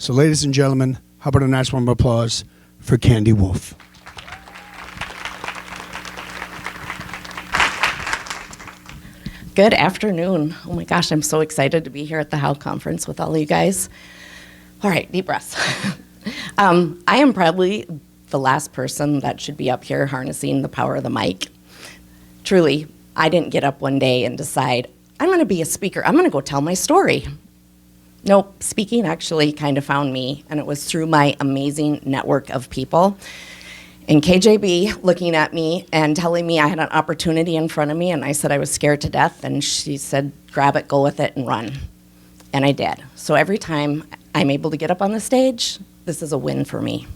So ladies and gentlemen, how about a nice round of applause for Candy Wolff. Good afternoon. Oh my gosh, I'm so excited to be here at the HOW Conference with all of you guys. All right, deep breaths. I am probably the last person that should be up here harnessing the power of the mic. Truly, I didn't get up one day and decide, I'm going to be a speaker. I'm going to go tell my story. Nope, speaking actually kind of found me, and it was through my amazing network of people. And KJB looking at me and telling me I had an opportunity in front of me, and I said I was scared to death, and she said, grab it, go with it, and run. And I did. So every time I'm able to get up on the stage, this is a win for me.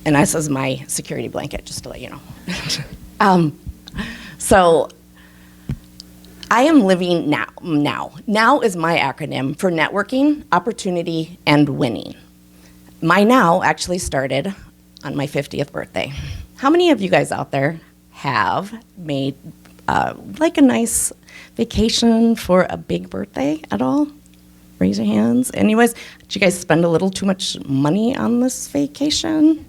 And this is my security blanket, just to let you know. So I am living now. Now is my acronym for networking, opportunity, and winning. My now actually started on my 50th birthday. How many of you guys out there have made like a nice vacation for a big birthday at all? Raise your hands. Anyways, did you guys spend a little too much money on this vacation?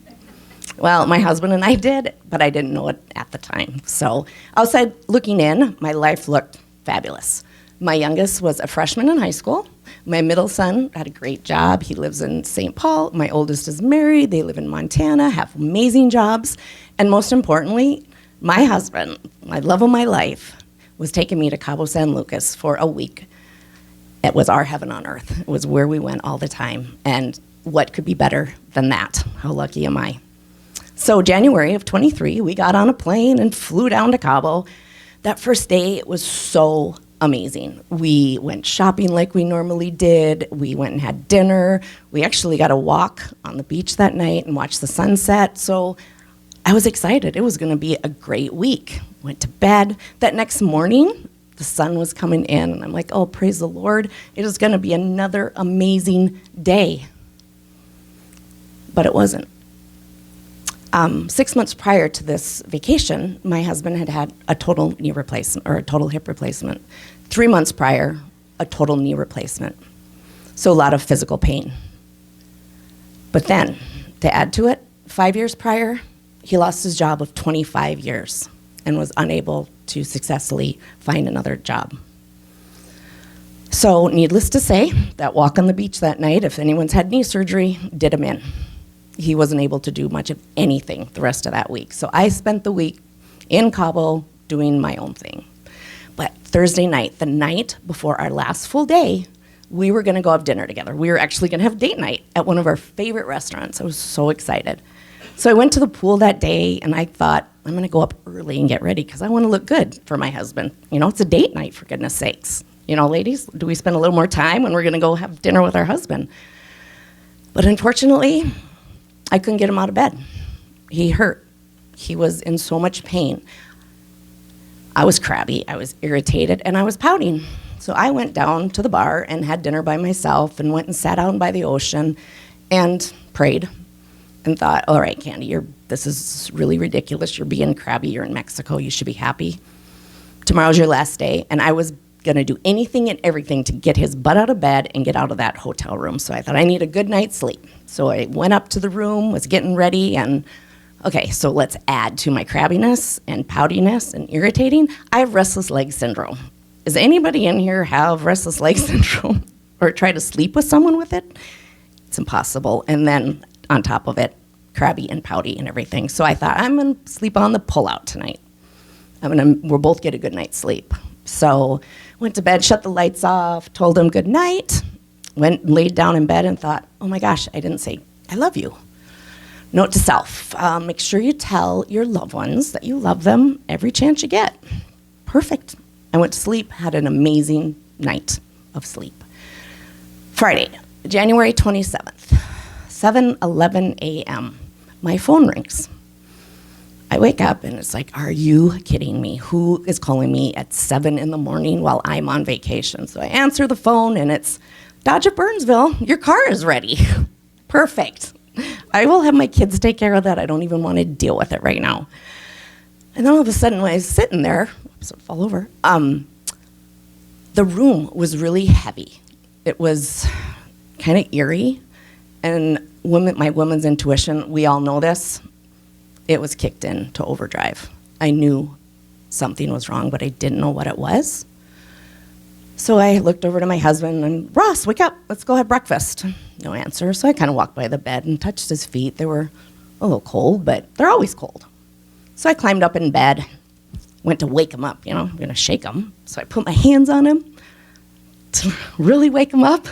Well, my husband and I did, but I didn't know it at the time. So outside looking in, my life looked fabulous. My youngest was a freshman in high school. My middle son had a great job. He lives in St. Paul. My oldest is married. They live in Montana, have amazing jobs. And most importantly, my husband, my love of my life, was taking me to Cabo San Lucas for a week. It was our heaven on earth. It was where we went all the time. And what could be better than that? How lucky am I? So January of 23, we got on a plane and flew down to Cabo. That first day, it was so amazing. We went shopping like we normally did. We went and had dinner. We actually got a walk on the beach that night and watched the sunset. So I was excited. It was going to be a great week. Went to bed. That next morning, the sun was coming in, and I'm like, oh, praise the Lord. It is going to be another amazing day. But it wasn't. 6 months prior to this vacation, my husband had had a total knee replacement, or a total hip replacement. 3 months prior, a total knee replacement. So a lot of physical pain. But then, to add to it, 5 years prior, he lost his job of 25 years and was unable to successfully find another job. So needless to say, that walk on the beach that night, if anyone's had knee surgery, did him in. He wasn't able to do much of anything the rest of that week. So I spent the week in Cabo doing my own thing. But Thursday night, the night before our last full day, we were gonna go have dinner together. We were actually gonna have date night at one of our favorite restaurants. I was so excited. So I went to the pool that day and I thought, I'm gonna go up early and get ready because I wanna look good for my husband. You know, it's a date night, for goodness sakes. You know, ladies, do we spend a little more time when we're gonna go have dinner with our husband? But unfortunately, I couldn't get him out of bed. He hurt. He was in so much pain. I was crabby, I was irritated, and I was pouting. So I went down to the bar and had dinner by myself and went and sat down by the ocean and prayed and thought, all right, Candy, this is really ridiculous. You're being crabby. You're in Mexico. You should be happy. Tomorrow's your last day. And I was going to do anything and everything to get his butt out of bed and get out of that hotel room. So I thought, I need a good night's sleep. So I went up to the room, was getting ready, and okay, so let's add to my crabbiness and poutiness and irritating. I have restless leg syndrome. Does anybody in here have restless leg syndrome or try to sleep with someone with it? It's impossible. And then on top of it, crabby and pouty and everything. So I thought, I'm gonna sleep on the pullout tonight. We'll both get a good night's sleep. So went to bed, shut the lights off, told him good night, went and laid down in bed and thought, oh my gosh, I didn't say, I love you. Note to self, make sure you tell your loved ones that you love them every chance you get. Perfect. I went to sleep, had an amazing night of sleep. Friday, January 27th, 7:11 a.m., my phone rings. I wake up and it's like, are you kidding me? Who is calling me at 7 in the morning while I'm on vacation? So I answer the phone and it's, Dodge of Burnsville, your car is ready. Perfect. I will have my kids take care of that. I don't even want to deal with it right now. And then all of a sudden, when I was sitting there, oops, it fall over, the room was really heavy. It was kind of eerie. And my woman's intuition, we all know this, it was kicked in to overdrive. I knew something was wrong, but I didn't know what it was. So I looked over to my husband and, Ross, wake up, let's go have breakfast. No answer. So I kind of walked by the bed and touched his feet. They were a little cold, but they're always cold. So I climbed up in bed, went to wake him up, I'm going to shake him. So I put my hands on him to really wake him up.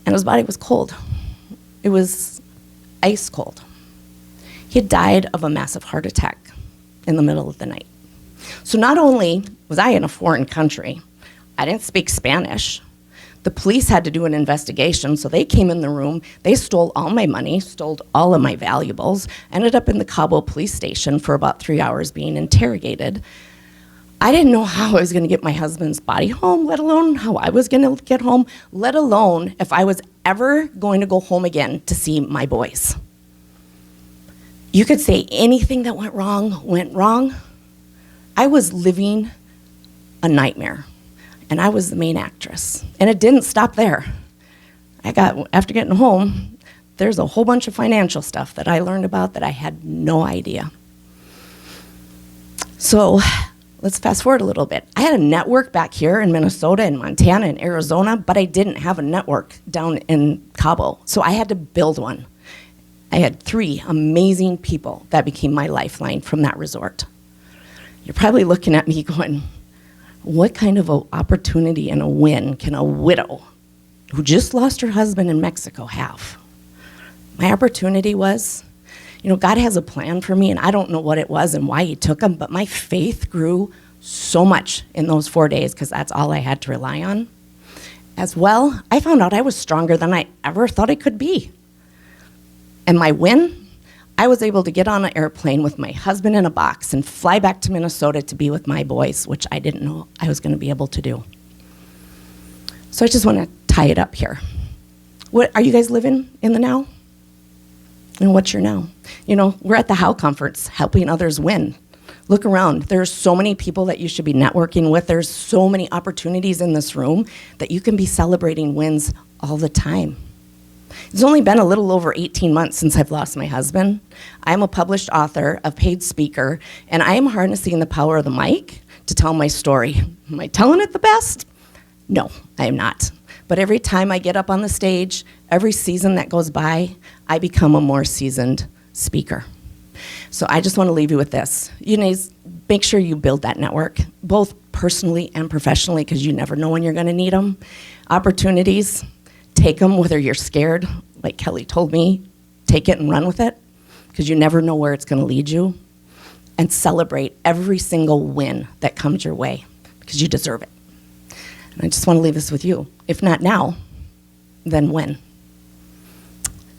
And his body was cold. It was ice cold. He had died of a massive heart attack in the middle of the night. So not only was I in a foreign country, I didn't speak Spanish. The police had to do an investigation, so they came in the room, they stole all my money, stole all of my valuables, ended up in the Cabo police station for about 3 hours being interrogated. I didn't know how I was going to get my husband's body home, let alone how I was going to get home, let alone if I was ever going to go home again to see my boys. You could say anything that went wrong. I was living a nightmare, and I was the main actress. And it didn't stop there. After getting home, there's a whole bunch of financial stuff that I learned about that I had no idea. So let's fast forward a little bit. I had a network back here in Minnesota and Montana and Arizona, but I didn't have a network down in Cabo, so I had to build one. I had 3 amazing people that became my lifeline from that resort. You're probably looking at me going, what kind of an opportunity and a win can a widow who just lost her husband in Mexico have? My opportunity was, God has a plan for me, and I don't know what it was and why he took him, but my faith grew so much in those 4 days because that's all I had to rely on. As well, I found out I was stronger than I ever thought I could be. And my win, I was able to get on an airplane with my husband in a box and fly back to Minnesota to be with my boys, which I didn't know I was going to be able to do. So I just want to tie it up here. What are you guys living in the now? And what's your now? We're at the How Conference, helping others win. Look around. There's so many people that you should be networking with. There's so many opportunities in this room that you can be celebrating wins all the time. It's only been a little over 18 months since I've lost my husband. I'm a published author, a paid speaker, and I am harnessing the power of the mic to tell my story. Am I telling it the best? No, I am not. But every time I get up on the stage, every season that goes by, I become a more seasoned speaker. So I just want to leave you with this. Make sure you build that network, both personally and professionally, because you never know when you're going to need them. Opportunities, take them whether you're scared, like Kelly told me, take it and run with it, because you never know where it's going to lead you. And celebrate every single win that comes your way, because you deserve it. And I just want to leave this with you. If not now, then when?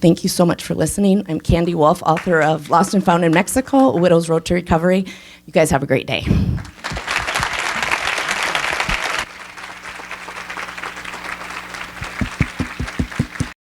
Thank you so much for listening. I'm Candy Wolff, author of Lost and Found in Mexico, A Widow's Road to Recovery. You guys have a great day.